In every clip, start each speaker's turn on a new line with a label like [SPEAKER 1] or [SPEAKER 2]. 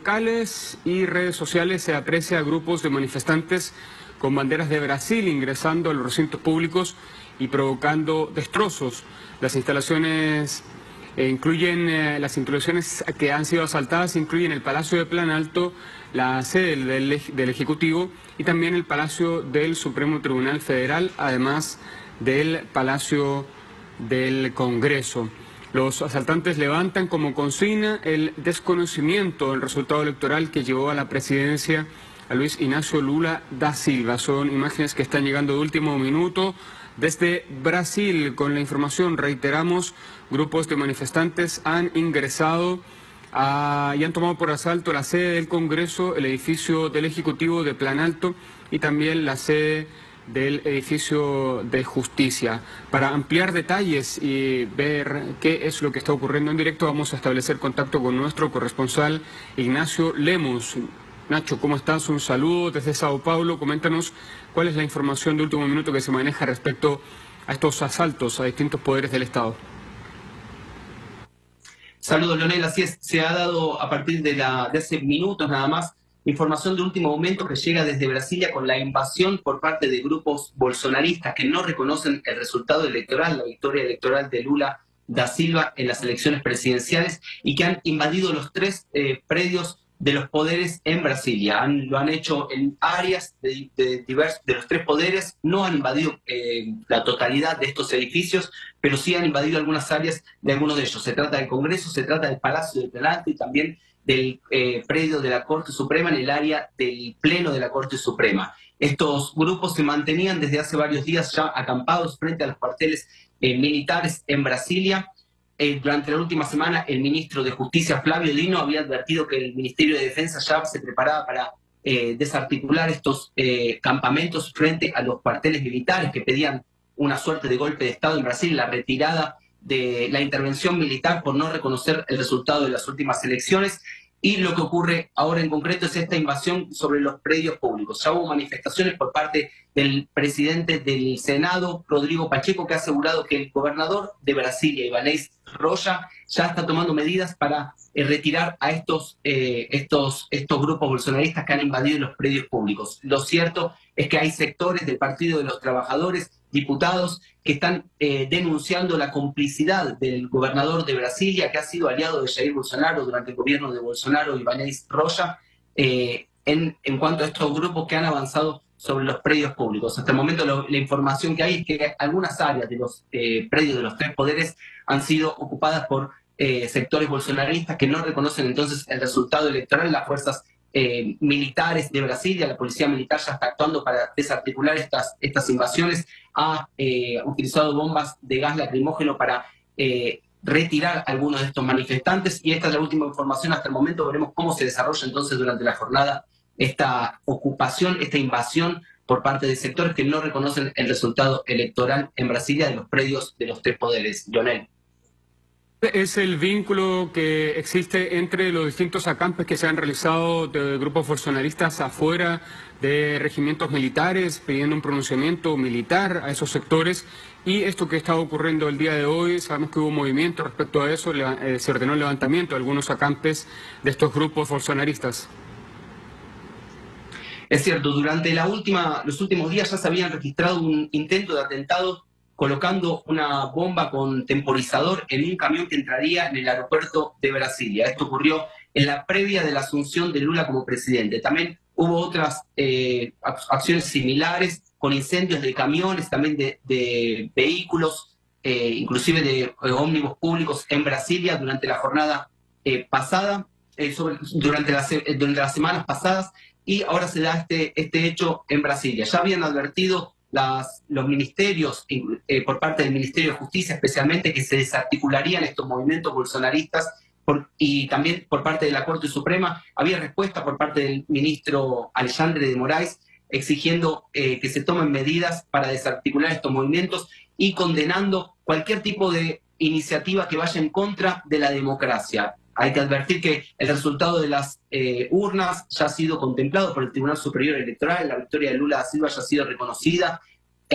[SPEAKER 1] locales y redes sociales se aprecia a grupos de manifestantes con banderas de Brasil ingresando a los recintos públicos y provocando destrozos. Las instalaciones las instalaciones que han sido asaltadas incluyen el Palacio de Planalto, la sede del Ejecutivo y también el Palacio del Supremo Tribunal Federal, además del Palacio del Congreso. Los asaltantes levantan como consigna el desconocimiento del resultado electoral que llevó a la presidencia a Luis Inácio Lula da Silva. Son imágenes que están llegando de último minuto desde Brasil. Con la información, reiteramos, grupos de manifestantes han ingresado y han tomado por asalto la sede del Congreso, el edificio del Ejecutivo de Planalto y también la sede del edificio de Justicia. Para ampliar detalles y ver qué es lo que está ocurriendo en directo, vamos a establecer contacto con nuestro corresponsal Ignacio Lemos. Nacho, ¿cómo estás? Un saludo desde Sao Paulo. Coméntanos cuál es la información de último minuto que se maneja respecto a estos asaltos a distintos poderes del Estado.
[SPEAKER 2] Saludos, Leonel. Así es, se ha dado a partir de hace minutos nada más información de último momento que llega desde Brasilia con la invasión por parte de grupos bolsonaristas que no reconocen el resultado electoral, la victoria electoral de Lula da Silva en las elecciones presidenciales y que han invadido los tres predios de los poderes en Brasilia. Lo han hecho en áreas de los tres poderes, no han invadido la totalidad de estos edificios, pero sí han invadido algunas áreas de algunos de ellos. Se trata del Congreso, se trata del Palacio de Planalto y también del predio de la Corte Suprema en el área del Pleno de la Corte Suprema. Estos grupos se mantenían desde hace varios días ya acampados frente a los cuarteles militares en Brasilia. Durante la última semana, el ministro de Justicia, Flavio Dino, había advertido que el Ministerio de Defensa ya se preparaba para desarticular estos campamentos frente a los cuarteles militares que pedían una suerte de golpe de Estado en Brasil, la retirada de la intervención militar por no reconocer el resultado de las últimas elecciones. Y lo que ocurre ahora en concreto es esta invasión sobre los predios públicos. Ya hubo manifestaciones por parte del presidente del Senado, Rodrigo Pacheco, que ha asegurado que el gobernador de Brasilia, Ibanez Rocha, ya está tomando medidas para retirar a estos grupos bolsonaristas que han invadido los predios públicos. Lo cierto es que hay sectores del Partido de los Trabajadores, diputados, que están denunciando la complicidad del gobernador de Brasilia, que ha sido aliado de Jair Bolsonaro durante el gobierno de Bolsonaro, Ibanez Rocha, en cuanto a estos grupos que han avanzado sobre los predios públicos. Hasta el momento la información que hay es que algunas áreas de los predios de los tres poderes han sido ocupadas por sectores bolsonaristas que no reconocen entonces el resultado electoral. Las fuerzas militares de Brasilia, la policía militar ya está actuando para desarticular estas invasiones, ha utilizado bombas de gas lacrimógeno para retirar a algunos de estos manifestantes, y esta es la última información hasta el momento. Veremos cómo se desarrolla entonces durante la jornada esta ocupación, esta invasión por parte de sectores que no reconocen el resultado electoral en Brasilia de los predios de los tres poderes. Lionel.
[SPEAKER 1] ¿Es el vínculo que existe entre los distintos acampes que se han realizado de grupos bolsonaristas afuera de regimientos militares, pidiendo un pronunciamiento militar a esos sectores, y esto que está ocurriendo el día de hoy? Sabemos que hubo movimiento respecto a eso, se ordenó el levantamiento de algunos acampes de estos grupos bolsonaristas.
[SPEAKER 2] Es cierto, durante los últimos días ya se habían registrado un intento de atentado colocando una bomba con temporizador en un camión que entraría en el aeropuerto de Brasilia. Esto ocurrió en la previa de la asunción de Lula como presidente. También hubo otras acciones similares con incendios de camiones, también de vehículos, inclusive de ómnibus públicos en Brasilia durante la jornada pasada, durante las semanas pasadas, y ahora se da este hecho en Brasilia. Ya habían advertido los ministerios, por parte del Ministerio de Justicia especialmente, que se desarticularían estos movimientos bolsonaristas, y también por parte de la Corte Suprema había respuesta por parte del ministro Alexandre de Moraes exigiendo que se tomen medidas para desarticular estos movimientos y condenando cualquier tipo de iniciativa que vaya en contra de la democracia. Hay que advertir que el resultado de las urnas ya ha sido contemplado por el Tribunal Superior Electoral, la victoria de Lula da Silva ya ha sido reconocida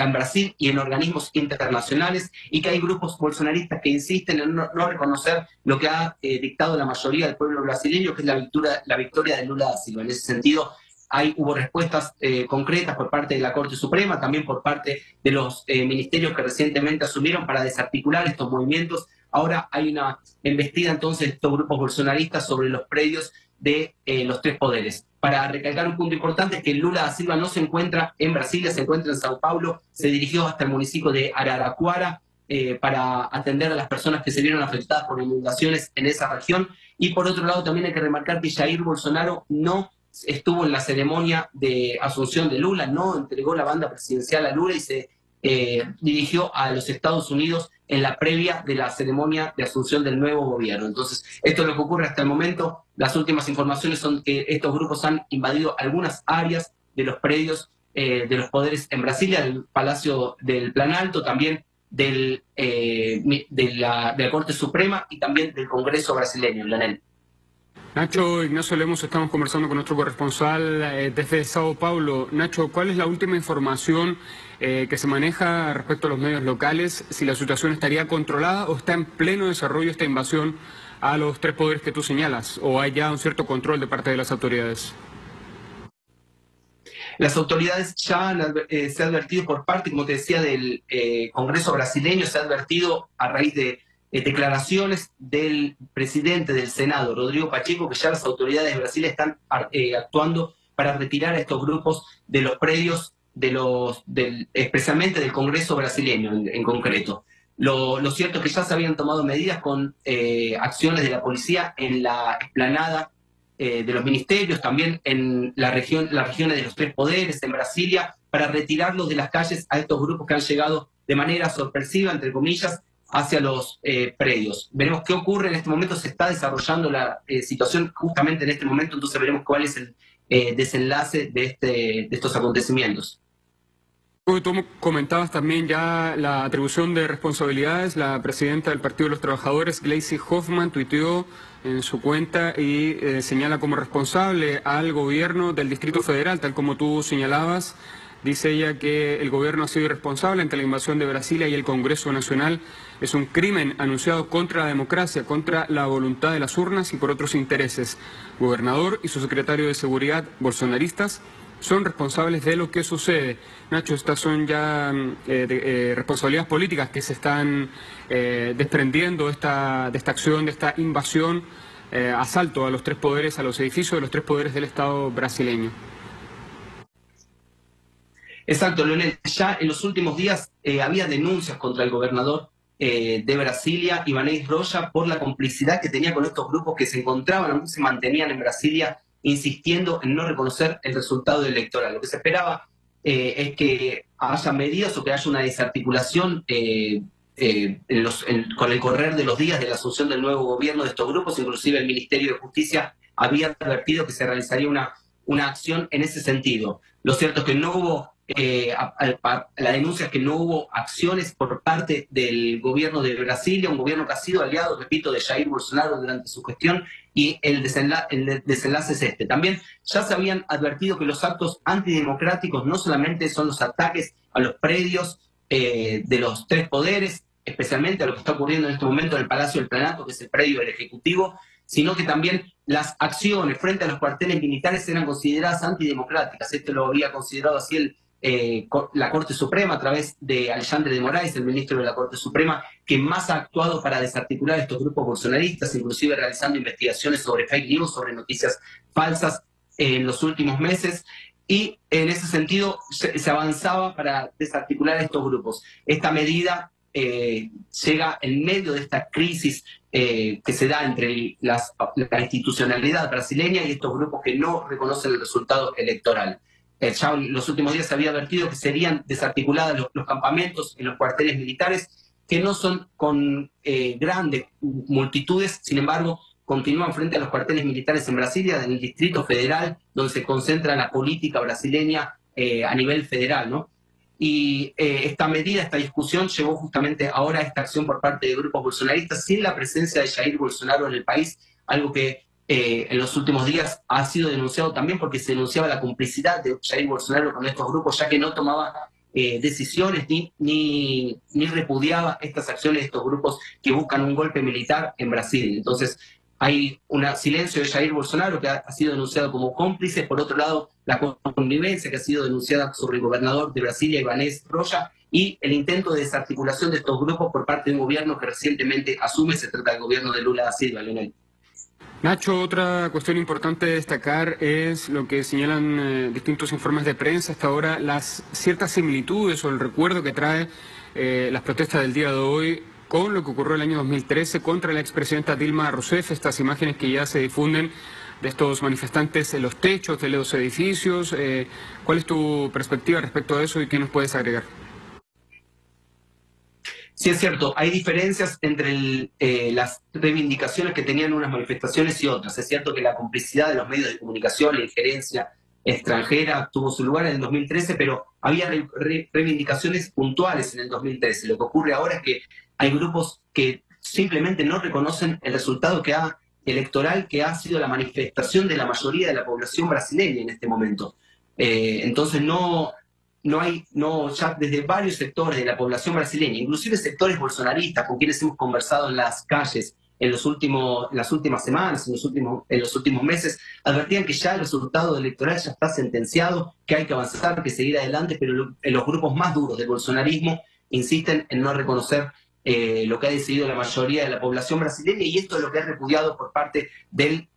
[SPEAKER 2] en Brasil y en organismos internacionales, y que hay grupos bolsonaristas que insisten en no reconocer lo que ha dictado la mayoría del pueblo brasileño, que es la victoria de Lula da Silva. En ese sentido, hubo respuestas concretas por parte de la Corte Suprema, también por parte de los ministerios que recientemente asumieron para desarticular estos movimientos. Ahora hay una embestida entonces de estos grupos bolsonaristas sobre los predios de los tres poderes. Para recalcar un punto importante es que Lula da Silva no se encuentra en Brasilia, se encuentra en Sao Paulo, se dirigió hasta el municipio de Araraquara para atender a las personas que se vieron afectadas por inundaciones en esa región. Y por otro lado también hay que remarcar que Jair Bolsonaro no estuvo en la ceremonia de asunción de Lula, no entregó la banda presidencial a Lula y se dirigió a los Estados Unidos en la previa de la ceremonia de asunción del nuevo gobierno. Entonces, esto es lo que ocurre hasta el momento. Las últimas informaciones son que estos grupos han invadido algunas áreas de los predios de los poderes en Brasilia, del Palacio del Planalto, también de la Corte Suprema y también del Congreso brasileño, Leonel.
[SPEAKER 1] Nacho, Ignacio Lemos, estamos conversando con nuestro corresponsal desde Sao Paulo. Nacho, ¿cuál es la última información que se maneja respecto a los medios locales? Si la situación estaría controlada o está en pleno desarrollo esta invasión a los tres poderes que tú señalas, o hay ya un cierto control de parte de las autoridades.
[SPEAKER 2] Las autoridades ya se ha advertido por parte, como te decía, del Congreso brasileño, se ha advertido a raíz de declaraciones del presidente del Senado, Rodrigo Pacheco, que ya las autoridades de Brasil están actuando para retirar a estos grupos de los predios, especialmente del Congreso brasileño en concreto. Lo cierto es que ya se habían tomado medidas con acciones de la policía en la explanada de los ministerios, también en las regiones de los tres poderes, en Brasilia, para retirarlos de las calles a estos grupos que han llegado de manera sorpresiva, entre comillas, hacia los predios. Veremos qué ocurre en este momento. Se está desarrollando la situación justamente en este momento, entonces veremos cuál es el desenlace de estos acontecimientos.
[SPEAKER 1] Tú comentabas también ya la atribución de responsabilidades. La presidenta del Partido de los Trabajadores, Gleisi Hoffmann, tuiteó en su cuenta y señala como responsable al gobierno del Distrito Federal, tal como tú señalabas. Dice ella que el gobierno ha sido irresponsable ante la invasión de Brasilia y el Congreso Nacional. Es un crimen anunciado contra la democracia, contra la voluntad de las urnas y por otros intereses. Gobernador y su secretario de Seguridad bolsonaristas son responsables de lo que sucede. Nacho, estas son ya responsabilidades políticas que se están desprendiendo de esta acción, de esta invasión, asalto a los tres poderes, a los edificios de los tres poderes del Estado brasileño.
[SPEAKER 2] Exacto, Leonel. Ya en los últimos días había denuncias contra el gobernador de Brasilia, Ibanez Rocha, por la complicidad que tenía con estos grupos que se encontraban, se mantenían en Brasilia, insistiendo en no reconocer el resultado electoral. Lo que se esperaba es que haya medidas o que haya una desarticulación con el correr de los días de la asunción del nuevo gobierno de estos grupos. Inclusive el Ministerio de Justicia había advertido que se realizaría una acción en ese sentido. Lo cierto es que no hubo, la denuncia es que no hubo acciones por parte del gobierno de Brasilia, un gobierno que ha sido aliado, repito, de Jair Bolsonaro durante su gestión, y el desenlace es este. También ya se habían advertido que los actos antidemocráticos no solamente son los ataques a los predios de los tres poderes, especialmente a lo que está ocurriendo en este momento en el Palacio del Planalto, que es el predio del Ejecutivo, sino que también las acciones frente a los cuarteles militares eran consideradas antidemocráticas. Esto lo había considerado así la Corte Suprema a través de Alexandre de Moraes, el ministro de la Corte Suprema, que más ha actuado para desarticular estos grupos bolsonaristas, inclusive realizando investigaciones sobre fake news, sobre noticias falsas en los últimos meses. Y en ese sentido se avanzaba para desarticular estos grupos. Esta medida llega en medio de esta crisis que se da entre la institucionalidad brasileña y estos grupos que no reconocen el resultado electoral. Ya en los últimos días se había advertido que serían desarticulados los campamentos en los cuarteles militares, que no son con grandes multitudes, sin embargo, continúan frente a los cuarteles militares en Brasilia, en el Distrito Federal, donde se concentra la política brasileña a nivel federal, ¿no? Y esta medida, esta discusión, llevó justamente ahora a esta acción por parte de grupos bolsonaristas, sin la presencia de Jair Bolsonaro en el país, algo que en los últimos días ha sido denunciado también porque se denunciaba la complicidad de Jair Bolsonaro con estos grupos, ya que no tomaba decisiones ni repudiaba estas acciones de estos grupos que buscan un golpe militar en Brasil. Entonces, hay un silencio de Jair Bolsonaro, que ha sido denunciado como cómplice. Por otro lado, la connivencia que ha sido denunciada sobre el gobernador de Brasilia, Ibanez Rocha, y el intento de desarticulación de estos grupos por parte de un gobierno que recientemente asume. Se trata del gobierno de Lula da Silva, Leonel.
[SPEAKER 1] Nacho, otra cuestión importante de destacar es lo que señalan distintos informes de prensa hasta ahora, las ciertas similitudes o el recuerdo que trae las protestas del día de hoy con lo que ocurrió el año 2013 contra la expresidenta Dilma Rousseff, estas imágenes que ya se difunden de estos manifestantes en los techos de los edificios. ¿Cuál es tu perspectiva respecto a eso y qué nos puedes agregar?
[SPEAKER 2] Sí, es cierto, hay diferencias entre las reivindicaciones que tenían unas manifestaciones y otras. Es cierto que la complicidad de los medios de comunicación, la injerencia extranjera tuvo su lugar en el 2013, pero había reivindicaciones puntuales en el 2013. Lo que ocurre ahora es que hay grupos que simplemente no reconocen el resultado electoral que ha sido la manifestación de la mayoría de la población brasileña en este momento. Entonces ya desde varios sectores de la población brasileña, inclusive sectores bolsonaristas con quienes hemos conversado en las calles en las últimas semanas, en los últimos meses, advertían que ya el resultado electoral ya está sentenciado, que hay que avanzar, que seguir adelante, pero los grupos más duros del bolsonarismo insisten en no reconocer lo que ha decidido la mayoría de la población brasileña, y esto es lo que es repudiado por parte del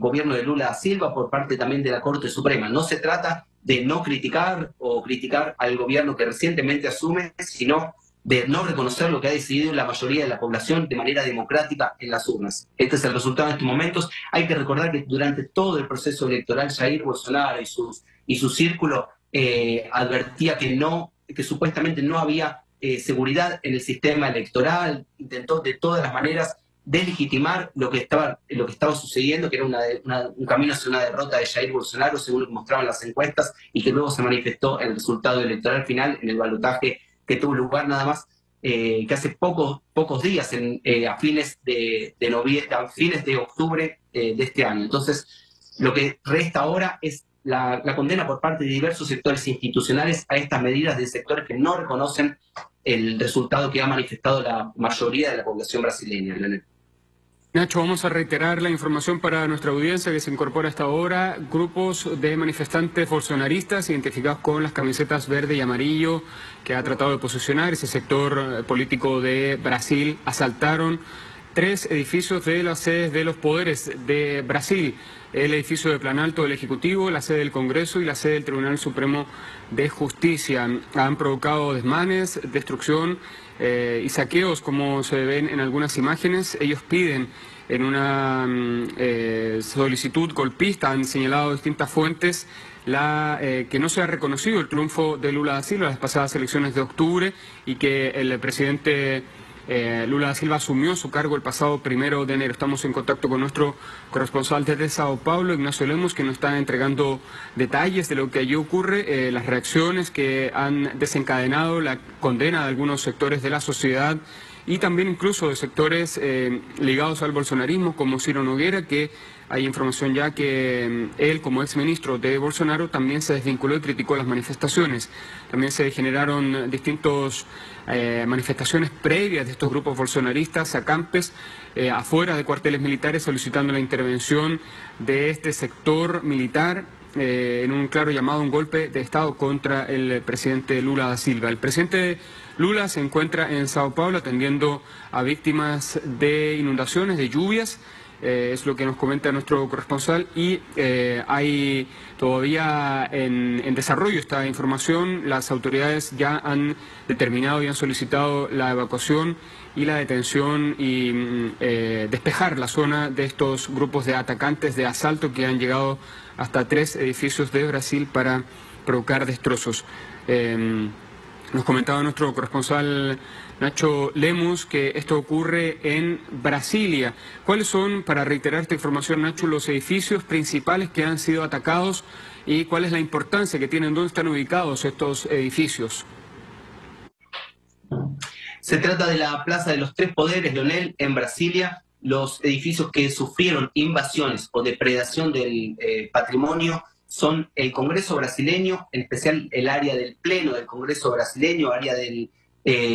[SPEAKER 2] gobierno de Lula da Silva, por parte también de la Corte Suprema. No se trata de no criticar o criticar al gobierno que recientemente asume, sino de no reconocer lo que ha decidido la mayoría de la población de manera democrática en las urnas. Este es el resultado en estos momentos. Hay que recordar que durante todo el proceso electoral, Jair Bolsonaro y su círculo advertía que supuestamente no había seguridad en el sistema electoral, intentó de todas las maneras delegitimar lo que estaba sucediendo, que era un camino hacia una derrota de Jair Bolsonaro, según lo que mostraban las encuestas, y que luego se manifestó en el resultado electoral final, en el balotaje que tuvo lugar nada más que hace pocos días, a fines de octubre de este año. Entonces, lo que resta ahora es la condena por parte de diversos sectores institucionales a estas medidas de sectores que no reconocen el resultado que ha manifestado la mayoría de la población brasileña.
[SPEAKER 1] Nacho, vamos a reiterar la información para nuestra audiencia que se incorpora hasta ahora. Grupos de manifestantes bolsonaristas identificados con las camisetas verde y amarillo que ha tratado de posicionar ese sector político de Brasil asaltaron 3 edificios de las sedes de los poderes de Brasil: el edificio de Planalto del Ejecutivo, la sede del Congreso y la sede del Tribunal Supremo de Justicia. Han provocado desmanes, destrucción y saqueos, como se ven en algunas imágenes. Ellos piden en una solicitud golpista, han señalado distintas fuentes, que no se ha reconocido el triunfo de Lula da Silva en las pasadas elecciones de octubre y que el presidente Lula da Silva asumió su cargo el pasado 1 de enero. Estamos en contacto con nuestro corresponsal desde Sao Paulo, Ignacio Lemos, que nos está entregando detalles de lo que allí ocurre, las reacciones que han desencadenado la condena de algunos sectores de la sociedad y también incluso de sectores ligados al bolsonarismo, como Ciro Nogueira, que hay información ya que él, como exministro de Bolsonaro, también se desvinculó y criticó las manifestaciones. También se generaron distintas manifestaciones previas de estos grupos bolsonaristas, acampes, afuera de cuarteles militares, solicitando la intervención de este sector militar en un claro llamado a un golpe de Estado contra el presidente Lula da Silva. El presidente Lula se encuentra en Sao Paulo atendiendo a víctimas de inundaciones, de lluvias. Es lo que nos comenta nuestro corresponsal, y hay todavía en desarrollo esta información. Las autoridades ya han determinado y han solicitado la evacuación y la detención y despejar la zona de estos grupos de atacantes de asalto que han llegado hasta 3 edificios de Brasil para provocar destrozos. Nos comentaba nuestro corresponsal Nacho Lemos que esto ocurre en Brasilia. ¿Cuáles son, para reiterar esta información, Nacho, los edificios principales que han sido atacados y cuál es la importancia que tienen, dónde están ubicados estos edificios?
[SPEAKER 2] Se trata de la Plaza de los Tres Poderes, Leonel, en Brasilia. Los edificios que sufrieron invasiones o depredación del patrimonio son el Congreso brasileño, en especial el área del Pleno del Congreso brasileño, área del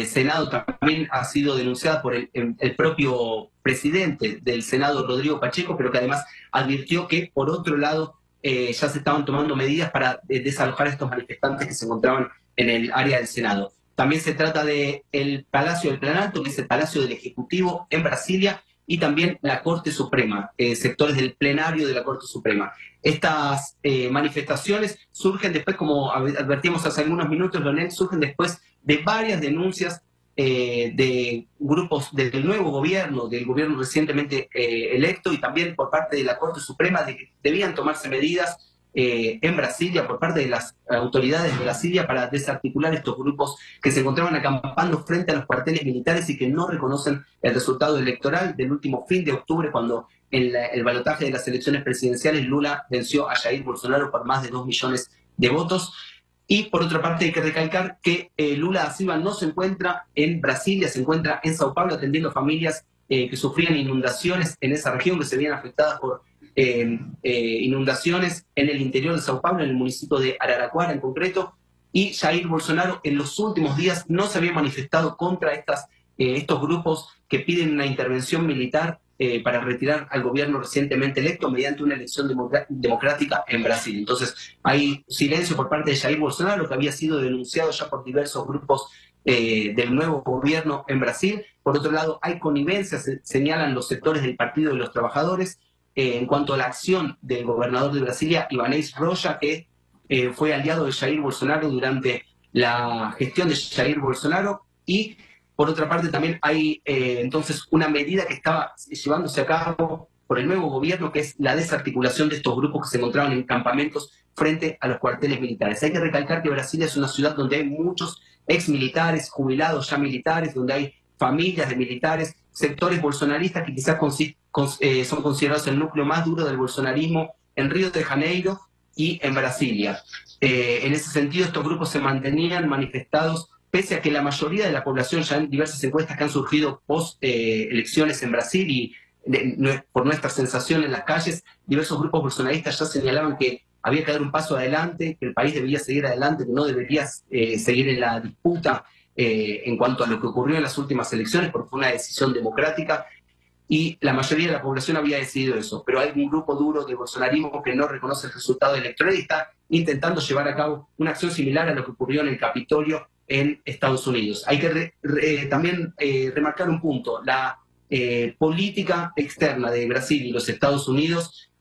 [SPEAKER 2] Senado también ha sido denunciada por el propio presidente del Senado, Rodrigo Pacheco, pero que además advirtió que, por otro lado, ya se estaban tomando medidas para desalojar a estos manifestantes que se encontraban en el área del Senado. También se trata del Palacio del Planalto, que es el Palacio del Ejecutivo en Brasilia, y también la Corte Suprema, sectores del plenario de la Corte Suprema. Estas manifestaciones surgen después, como advertíamos hace algunos minutos, Leonel, surgen después de varias denuncias de grupos del nuevo gobierno, del gobierno recientemente electo, y también por parte de la Corte Suprema, de que debían tomarse medidas en Brasilia por parte de las autoridades de Brasilia para desarticular estos grupos que se encontraban acampando frente a los cuarteles militares y que no reconocen el resultado electoral del último fin de octubre, cuando en el balotaje de las elecciones presidenciales Lula venció a Jair Bolsonaro por más de 2 millones de votos. Y por otra parte hay que recalcar que Lula da Silva no se encuentra en Brasilia, se encuentra en Sao Paulo atendiendo familias que sufrían inundaciones en esa región, que se veían afectadas por inundaciones en el interior de Sao Paulo, en el municipio de Araraquara en concreto, y Jair Bolsonaro en los últimos días no se había manifestado contra estos grupos que piden una intervención militar para retirar al gobierno recientemente electo mediante una elección democrática en Brasil. Entonces hay silencio por parte de Jair Bolsonaro, que había sido denunciado ya por diversos grupos del nuevo gobierno en Brasil. Por otro lado, hay connivencias, señalan los sectores del Partido de los Trabajadores, en cuanto a la acción del gobernador de Brasilia, Ibanez Rocha, que fue aliado de Jair Bolsonaro durante la gestión de Jair Bolsonaro. Y por otra parte también hay entonces una medida que estaba llevándose a cabo por el nuevo gobierno, que es la desarticulación de estos grupos que se encontraban en campamentos frente a los cuarteles militares. Hay que recalcar que Brasilia es una ciudad donde hay muchos exmilitares, jubilados ya militares, donde hay familias de militares, sectores bolsonaristas que quizás son considerados el núcleo más duro del bolsonarismo en Río de Janeiro y en Brasilia. En ese sentido, estos grupos se mantenían manifestados, pese a que la mayoría de la población, ya en diversas encuestas que han surgido post-elecciones en Brasil y por nuestra sensación en las calles, diversos grupos bolsonaristas ya señalaban que había que dar un paso adelante, que el país debía seguir adelante, que no debería seguir en la disputa en cuanto a lo que ocurrió en las últimas elecciones, porque fue una decisión democrática y la mayoría de la población había decidido eso. Pero hay un grupo duro de bolsonarismo que no reconoce el resultado electoral y está intentando llevar a cabo una acción similar a lo que ocurrió en el Capitolio en Estados Unidos. Hay que también remarcar un punto: la política externa de Brasil y los Estados Unidos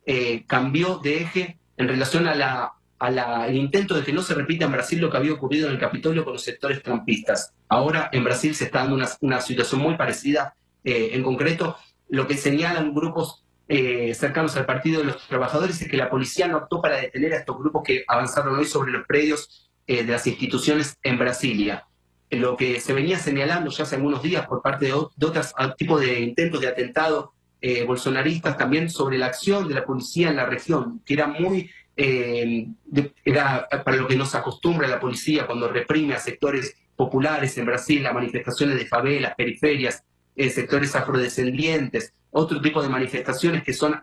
[SPEAKER 2] cambió de eje en relación al intento de que no se repita en Brasil lo que había ocurrido en el Capitolio con los sectores trumpistas. Ahora en Brasil se está dando una situación muy parecida. En concreto, lo que señalan grupos cercanos al Partido de los Trabajadores es que la policía no actuó para detener a estos grupos que avanzaron hoy sobre los predios de las instituciones en Brasilia. Lo que se venía señalando ya hace algunos días por parte de otros tipos de intentos de atentado bolsonaristas también sobre la acción de la policía en la región, que era muy... era para lo que nos acostumbra la policía cuando reprime a sectores populares en Brasil, a manifestaciones de favelas, periferias, sectores afrodescendientes, otro tipo de manifestaciones que son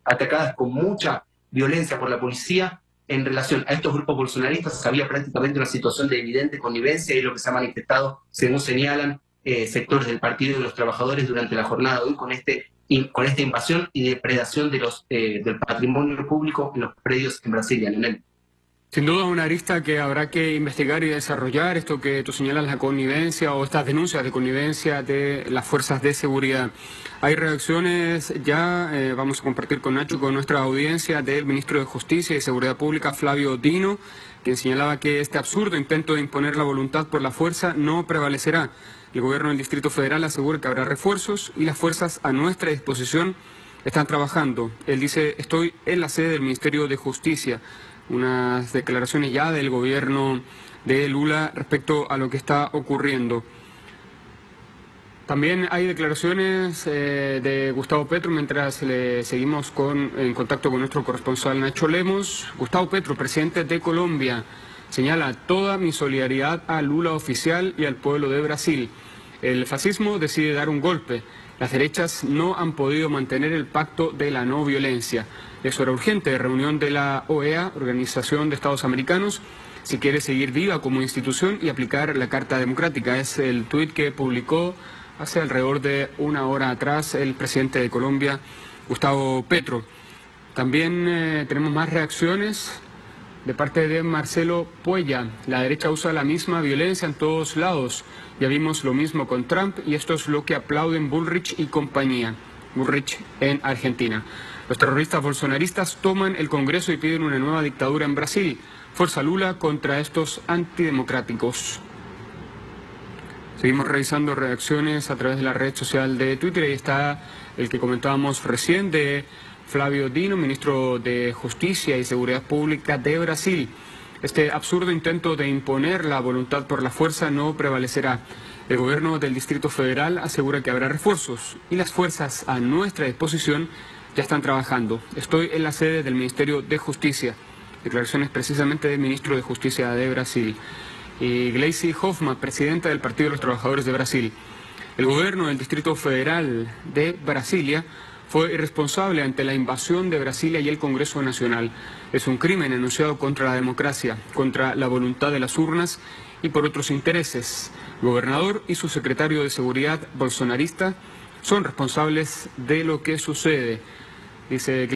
[SPEAKER 2] atacadas con mucha violencia por la policía. En relación a estos grupos bolsonaristas había prácticamente una situación de evidente connivencia y lo que se ha manifestado, según señalan sectores del Partido de los Trabajadores durante la jornada de hoy, con esta invasión y depredación del patrimonio público en los predios en Brasilia, Leonel.
[SPEAKER 1] Sin duda una arista que habrá que investigar y desarrollar, esto que tú señalas, la connivencia o estas denuncias de connivencia de las fuerzas de seguridad. Hay reacciones ya, vamos a compartir con Nacho, con nuestra audiencia, del ministro de Justicia y Seguridad Pública, Flavio Dino, quien señalaba que este absurdo intento de imponer la voluntad por la fuerza no prevalecerá. El gobierno del Distrito Federal asegura que habrá refuerzos y las fuerzas a nuestra disposición están trabajando. Él dice: estoy en la sede del Ministerio de Justicia. Unas declaraciones ya del gobierno de Lula respecto a lo que está ocurriendo. También hay declaraciones de Gustavo Petro mientras seguimos en contacto con nuestro corresponsal Nacho Lemos. Gustavo Petro, presidente de Colombia, señala: toda mi solidaridad a Lula oficial y al pueblo de Brasil. El fascismo decide dar un golpe. Las derechas no han podido mantener el pacto de la no violencia. Eso era urgente, reunión de la OEA, Organización de Estados Americanos, si quiere seguir viva como institución y aplicar la Carta Democrática. Es el tuit que publicó hace alrededor de una hora atrás el presidente de Colombia, Gustavo Petro. También tenemos más reacciones de parte de Marcelo Puella. La derecha usa la misma violencia en todos lados. Ya vimos lo mismo con Trump y esto es lo que aplauden Bullrich y compañía. Bullrich en Argentina. Los terroristas bolsonaristas toman el Congreso y piden una nueva dictadura en Brasil. Fuerza Lula contra estos antidemocráticos. Seguimos revisando reacciones a través de la red social de Twitter. Ahí está el que comentábamos recién de Flávio Dino, ministro de Justicia y Seguridad Pública de Brasil. Este absurdo intento de imponer la voluntad por la fuerza no prevalecerá. El gobierno del Distrito Federal asegura que habrá refuerzos y las fuerzas a nuestra disposición ya están trabajando. Estoy en la sede del Ministerio de Justicia. Declaraciones precisamente del ministro de Justicia de Brasil. Y Gleisi Hoffmann, presidenta del Partido de los Trabajadores de Brasil. El gobierno del Distrito Federal de Brasilia fue irresponsable ante la invasión de Brasilia y el Congreso Nacional. Es un crimen anunciado contra la democracia, contra la voluntad de las urnas y por otros intereses. El gobernador y su secretario de Seguridad bolsonarista son responsables de lo que sucede, dice